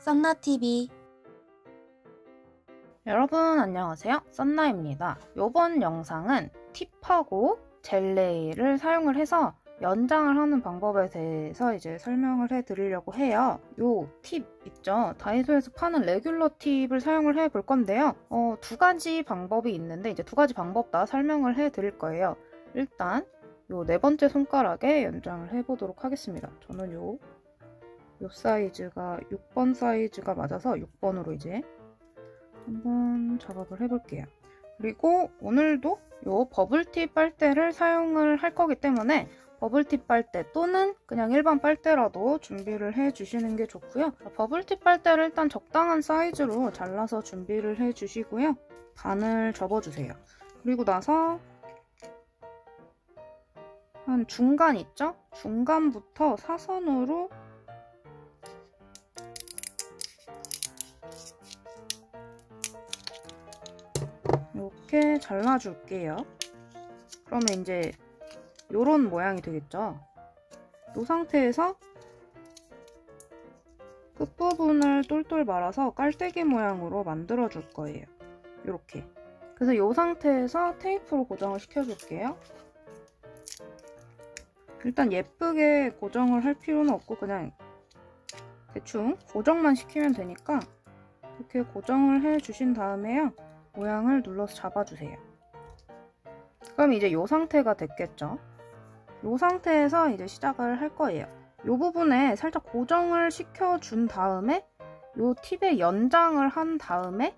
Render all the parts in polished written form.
썬나TV. 여러분 안녕하세요, 썬나입니다. 이번 영상은 팁하고 젤레이를 사용을 해서 연장을 하는 방법에 대해서 이제 설명을 해 드리려고 해요. 요 팁 있죠? 다이소에서 파는 레귤러 팁을 사용을 해 볼 건데요. 두 가지 방법이 있는데 이제 두 가지 방법 다 설명을 해 드릴 거예요. 일단 요 네 번째 손가락에 연장을 해 보도록 하겠습니다. 저는 요 사이즈가 6번 사이즈가 맞아서 6번으로 이제 한번 작업을 해볼게요. 그리고 오늘도 요 버블티 빨대를 사용을 할 거기 때문에 버블티 빨대 또는 그냥 일반 빨대라도 준비를 해주시는 게 좋고요. 버블티 빨대를 일단 적당한 사이즈로 잘라서 준비를 해주시고요. 반을 접어주세요. 그리고 나서 한 중간 있죠? 중간부터 사선으로 이렇게 잘라줄게요. 그러면 이제 요런 모양이 되겠죠. 이 상태에서 끝부분을 똘똘 말아서 깔때기 모양으로 만들어 줄 거예요. 이렇게. 그래서 이 상태에서 테이프로 고정을 시켜줄게요. 일단 예쁘게 고정을 할 필요는 없고 그냥 대충 고정만 시키면 되니까 이렇게 고정을 해주신 다음에요. 모양을 눌러서 잡아주세요. 그럼 이제 이 상태가 됐겠죠? 이 상태에서 이제 시작을 할 거예요. 이 부분에 살짝 고정을 시켜준 다음에 이 팁에 연장을 한 다음에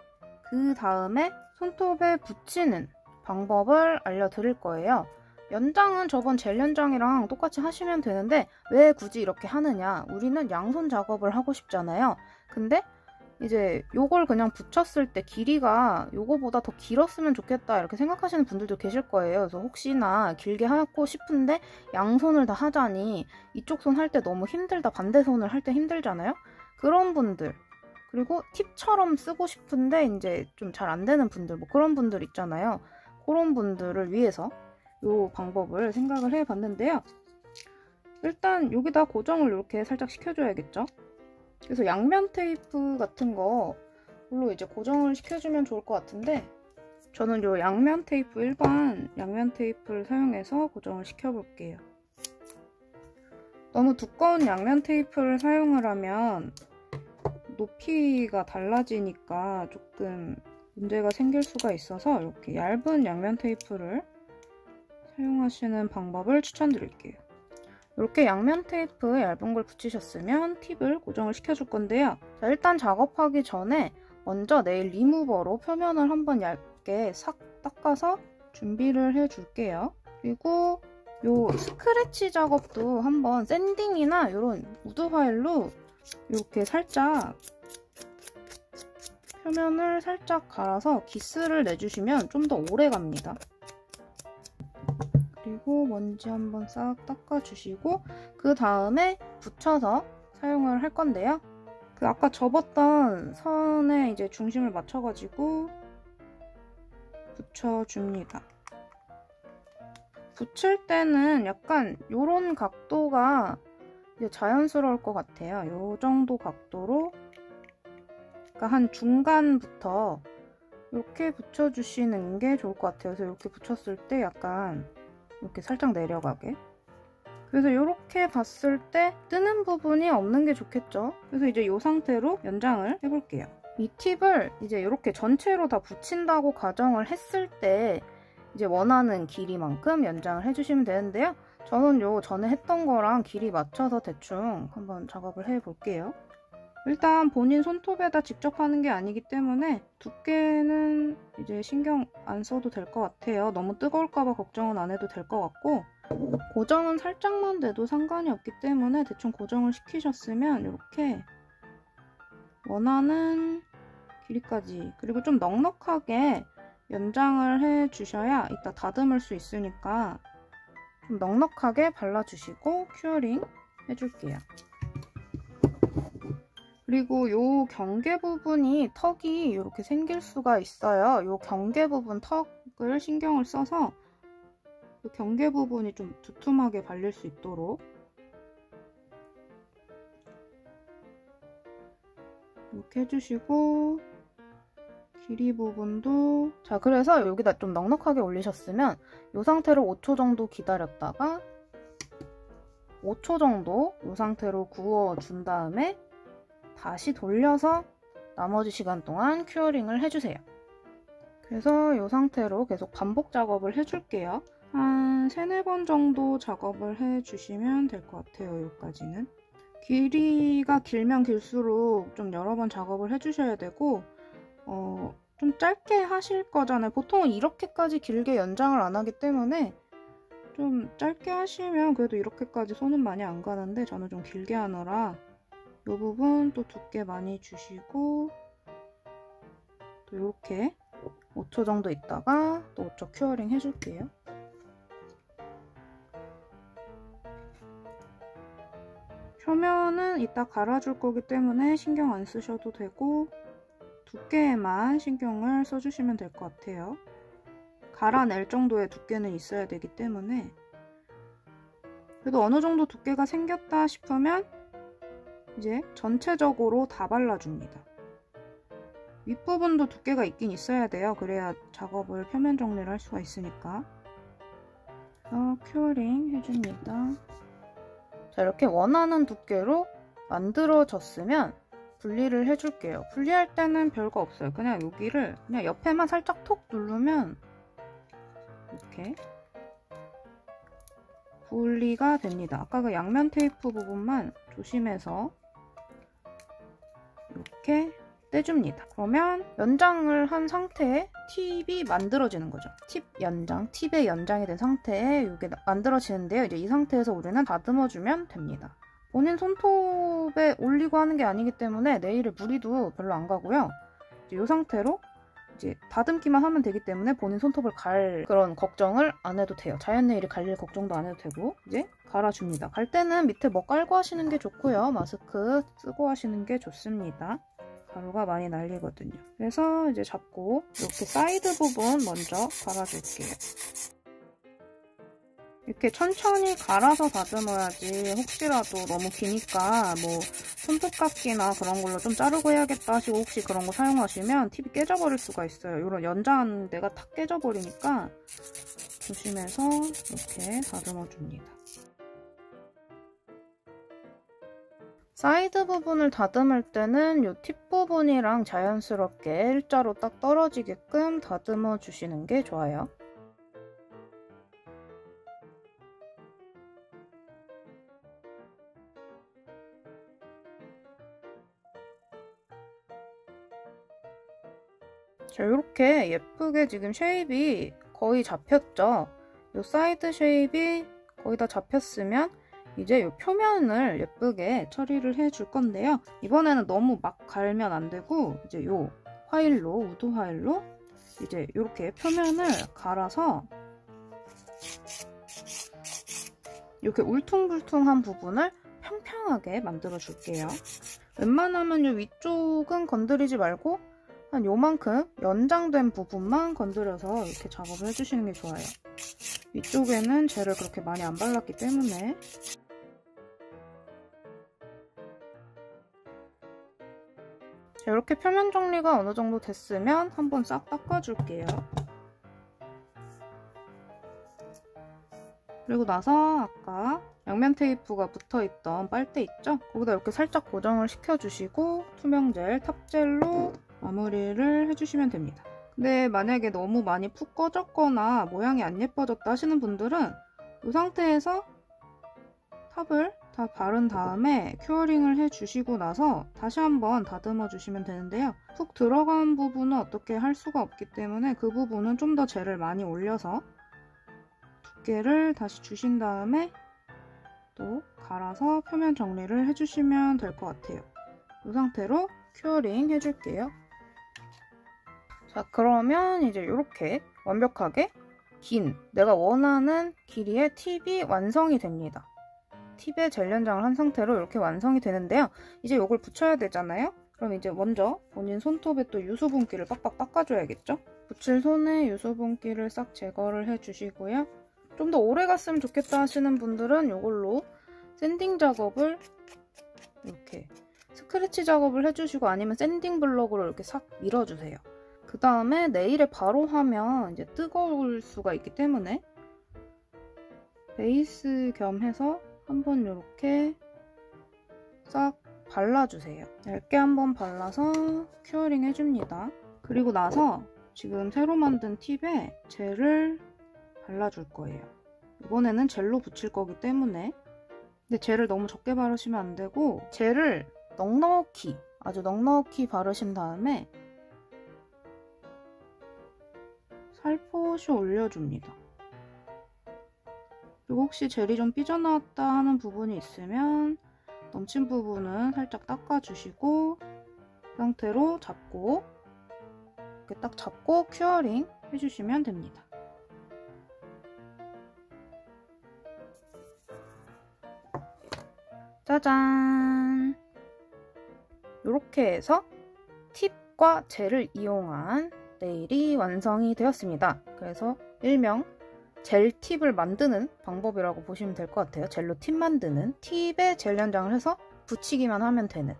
그 다음에 손톱에 붙이는 방법을 알려드릴 거예요. 연장은 저번 젤 연장이랑 똑같이 하시면 되는데 왜 굳이 이렇게 하느냐? 우리는 양손 작업을 하고 싶잖아요. 근데 이제 요걸 그냥 붙였을 때 길이가 요거보다 더 길었으면 좋겠다 이렇게 생각하시는 분들도 계실 거예요. 그래서 혹시나 길게 하고 싶은데 양손을 다 하자니 이쪽 손 할 때 너무 힘들다, 반대손을 할 때 힘들잖아요. 그런 분들, 그리고 팁처럼 쓰고 싶은데 이제 좀 잘 안 되는 분들, 뭐 그런 분들 있잖아요. 그런 분들을 위해서 요 방법을 생각을 해봤는데요. 일단 여기다 고정을 이렇게 살짝 시켜줘야겠죠. 그래서 양면 테이프 같은 거로 이제 고정을 시켜주면 좋을 것 같은데 저는 요 양면 테이프, 일반 양면 테이프를 사용해서 고정을 시켜볼게요. 너무 두꺼운 양면 테이프를 사용을 하면 높이가 달라지니까 조금 문제가 생길 수가 있어서 이렇게 얇은 양면 테이프를 사용하시는 방법을 추천드릴게요. 이렇게 양면 테이프 얇은 걸 붙이셨으면 팁을 고정을 시켜줄 건데요. 자, 일단 작업하기 전에 먼저 네일 리무버로 표면을 한번 얇게 싹 닦아서 준비를 해줄게요. 그리고 요 스크래치 작업도 한번 샌딩이나 이런 우드 파일로 이렇게 살짝 표면을 살짝 갈아서 기스를 내주시면 좀 더 오래 갑니다. 그리고 먼지 한번 싹 닦아주시고 그 다음에 붙여서 사용을 할 건데요. 그 아까 접었던 선에 이제 중심을 맞춰가지고 붙여줍니다. 붙일 때는 약간 요런 각도가 이제 자연스러울 것 같아요. 요 정도 각도로, 그러니까 한 중간부터 이렇게 붙여주시는 게 좋을 것 같아요. 그래서 이렇게 붙였을 때 약간 이렇게 살짝 내려가게. 그래서 이렇게 봤을 때 뜨는 부분이 없는 게 좋겠죠. 그래서 이제 이 상태로 연장을 해볼게요. 이 팁을 이제 이렇게 전체로 다 붙인다고 가정을 했을 때 이제 원하는 길이만큼 연장을 해주시면 되는데요. 저는 요 전에 했던 거랑 길이 맞춰서 대충 한번 작업을 해볼게요. 일단 본인 손톱에다 직접 하는 게 아니기 때문에 두께는 이제 신경 안 써도 될 것 같아요. 너무 뜨거울까봐 걱정은 안 해도 될 것 같고, 고정은 살짝만 돼도 상관이 없기 때문에 대충 고정을 시키셨으면 이렇게 원하는 길이까지, 그리고 좀 넉넉하게 연장을 해주셔야 이따 다듬을 수 있으니까 좀 넉넉하게 발라주시고 큐어링 해줄게요. 그리고 요 경계 부분이 턱이 이렇게 생길 수가 있어요. 요 경계 부분 턱을 신경을 써서 그 경계 부분이 좀 두툼하게 발릴 수 있도록 이렇게 해주시고 길이 부분도 자, 그래서 여기다 좀 넉넉하게 올리셨으면 이 상태로 5초 정도 기다렸다가 5초 정도 이 상태로 구워준 다음에 다시 돌려서 나머지 시간 동안 큐어링을 해주세요. 그래서 이 상태로 계속 반복 작업을 해줄게요. 한 3-4번 정도 작업을 해주시면 될 것 같아요. 여기까지는. 길이가 길면 길수록 좀 여러 번 작업을 해주셔야 되고 좀 짧게 하실 거잖아요. 보통은 이렇게까지 길게 연장을 안 하기 때문에 좀 짧게 하시면 그래도 이렇게까지 손은 많이 안 가는데 저는 좀 길게 하느라 이 부분 또 두께 많이 주시고 또 이렇게 5초 정도 있다가 또 5초 큐어링 해줄게요. 표면은 이따 갈아줄 거기 때문에 신경 안 쓰셔도 되고 두께에만 신경을 써주시면 될 것 같아요. 갈아낼 정도의 두께는 있어야 되기 때문에 그래도 어느 정도 두께가 생겼다 싶으면 이제 전체적으로 다 발라줍니다. 윗부분도 두께가 있긴 있어야 돼요. 그래야 작업을 표면 정리를 할 수가 있으니까. 그래서 큐어링 해줍니다. 자, 이렇게 원하는 두께로 만들어졌으면 분리를 해줄게요. 분리할 때는 별거 없어요. 그냥 여기를 그냥 옆에만 살짝 톡 누르면 이렇게 분리가 됩니다. 아까 그 양면 테이프 부분만 조심해서 이렇게 떼줍니다. 그러면 연장을 한 상태에 팁이 만들어지는 거죠. 팁 연장, 팁의 연장이 된 상태에 이게 만들어지는데요. 이제 이 상태에서 우리는 다듬어주면 됩니다. 본인 손톱에 올리고 하는 게 아니기 때문에 네일에 무리도 별로 안 가고요. 이제 이 상태로 이제 다듬기만 하면 되기 때문에 본인 손톱을 갈 그런 걱정을 안 해도 돼요. 자연 네일이 갈릴 걱정도 안 해도 되고 이제 갈아줍니다. 갈 때는 밑에 뭐 깔고 하시는 게 좋고요. 마스크 쓰고 하시는 게 좋습니다. 가루가 많이 날리거든요. 그래서 이제 잡고 이렇게 사이드 부분 먼저 갈아줄게요. 이렇게 천천히 갈아서 다듬어야지 혹시라도 너무 기니까 뭐 손톱깎이나 그런 걸로 좀 자르고 해야겠다 하시고 혹시 그런 거 사용하시면 팁이 깨져버릴 수가 있어요. 이런 연장한 데가 탁 깨져버리니까 조심해서 이렇게 다듬어줍니다. 사이드 부분을 다듬을 때는 이 팁 부분이랑 자연스럽게 일자로 딱 떨어지게끔 다듬어 주시는 게 좋아요. 자, 이렇게 예쁘게 지금 쉐입이 거의 잡혔죠? 이 사이드 쉐입이 거의 다 잡혔으면 이제 이 표면을 예쁘게 처리를 해줄 건데요. 이번에는 너무 막 갈면 안 되고 이제 이 화일로, 우드 화일로 이제 이렇게 표면을 갈아서 이렇게 울퉁불퉁한 부분을 평평하게 만들어 줄게요. 웬만하면 이 위쪽은 건드리지 말고 한 요만큼 연장된 부분만 건드려서 이렇게 작업을 해주시는 게 좋아요. 위쪽에는 젤을 그렇게 많이 안 발랐기 때문에. 자, 이렇게 표면 정리가 어느 정도 됐으면 한번 싹 닦아줄게요. 그리고 나서 아까 양면 테이프가 붙어있던 빨대 있죠? 거기다 이렇게 살짝 고정을 시켜주시고 투명젤, 탑젤로 마무리를 해주시면 됩니다. 근데 만약에 너무 많이 푹 꺼졌거나 모양이 안 예뻐졌다 하시는 분들은 이 상태에서 탑을 다 바른 다음에 큐어링을 해주시고 나서 다시 한번 다듬어 주시면 되는데요. 푹 들어간 부분은 어떻게 할 수가 없기 때문에 그 부분은 좀 더 젤을 많이 올려서 두께를 다시 주신 다음에 또 갈아서 표면 정리를 해주시면 될 것 같아요. 이 상태로 큐어링 해줄게요. 자, 그러면 이제 이렇게 완벽하게 내가 원하는 길이의 팁이 완성이 됩니다. 팁에 젤 연장을 한 상태로 이렇게 완성이 되는데요. 이제 이걸 붙여야 되잖아요. 그럼 이제 먼저 본인 손톱에 또 유수분기를 빡빡 닦아줘야겠죠? 붙일 손에 유수분기를 싹 제거를 해주시고요. 좀 더 오래 갔으면 좋겠다 하시는 분들은 이걸로 샌딩 작업을 이렇게 스크래치 작업을 해주시고 아니면 샌딩 블럭으로 이렇게 싹 밀어주세요. 그 다음에 네일에 바로 하면 이제 뜨거울 수가 있기 때문에 베이스 겸 해서 한번 이렇게 싹 발라주세요. 얇게 한번 발라서 큐어링 해줍니다. 그리고 나서 지금 새로 만든 팁에 젤을 발라줄 거예요. 이번에는 젤로 붙일 거기 때문에 근데 젤을 너무 적게 바르시면 안 되고 젤을 넉넉히 아주 넉넉히 바르신 다음에 살포시 올려줍니다. 그리고 혹시 젤이 좀 삐져나왔다 하는 부분이 있으면 넘친 부분은 살짝 닦아주시고 그 상태로 잡고 이렇게 딱 잡고 큐어링 해주시면 됩니다. 짜잔! 이렇게 해서 팁과 젤을 이용한 네일이 완성이 되었습니다. 그래서 일명 젤 팁을 만드는 방법이라고 보시면 될 것 같아요. 젤로 팁 만드는 팁에 젤 연장을 해서 붙이기만 하면 되는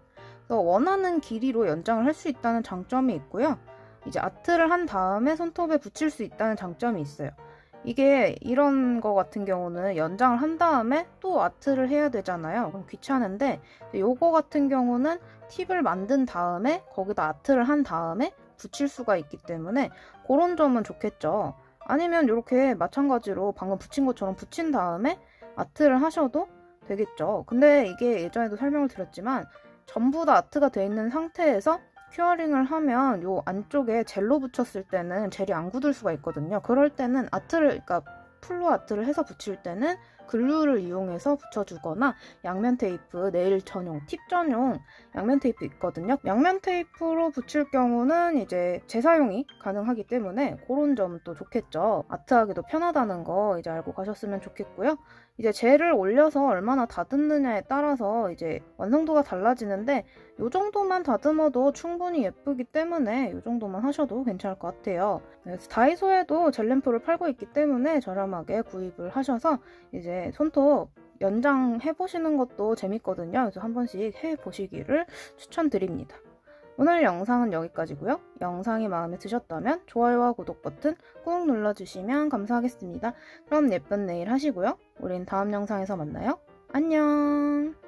그래서 원하는 길이로 연장을 할 수 있다는 장점이 있고요. 이제 아트를 한 다음에 손톱에 붙일 수 있다는 장점이 있어요. 이게 이런 거 같은 경우는 연장을 한 다음에 또 아트를 해야 되잖아요. 그럼 귀찮은데 요거 같은 경우는 팁을 만든 다음에 거기다 아트를 한 다음에 붙일 수가 있기 때문에 그런 점은 좋겠죠. 아니면 이렇게 마찬가지로 방금 붙인 것처럼 붙인 다음에 아트를 하셔도 되겠죠. 근데 이게 예전에도 설명을 드렸지만 전부 다 아트가 되어 있는 상태에서 큐어링을 하면 요 안쪽에 젤로 붙였을 때는 젤이 안 굳을 수가 있거든요. 그럴 때는 아트를, 그러니까 풀로 아트를 해서 붙일 때는 글루를 이용해서 붙여주거나 양면 테이프, 네일 전용, 팁 전용 양면 테이프 있거든요. 양면 테이프로 붙일 경우는 이제 재사용이 가능하기 때문에 그런 점은 또 좋겠죠. 아트하기도 편하다는 거 이제 알고 가셨으면 좋겠고요. 이제 젤을 올려서 얼마나 다듬느냐에 따라서 이제 완성도가 달라지는데 이 정도만 다듬어도 충분히 예쁘기 때문에 이 정도만 하셔도 괜찮을 것 같아요. 그래서 다이소에도 젤램프를 팔고 있기 때문에 저렴하게 구입을 하셔서 이제 손톱 연장해보시는 것도 재밌거든요. 그래서 한 번씩 해보시기를 추천드립니다. 오늘 영상은 여기까지고요. 영상이 마음에 드셨다면 좋아요와 구독 버튼 꾹 눌러주시면 감사하겠습니다. 그럼 예쁜 네일 하시고요. 우린 다음 영상에서 만나요. 안녕!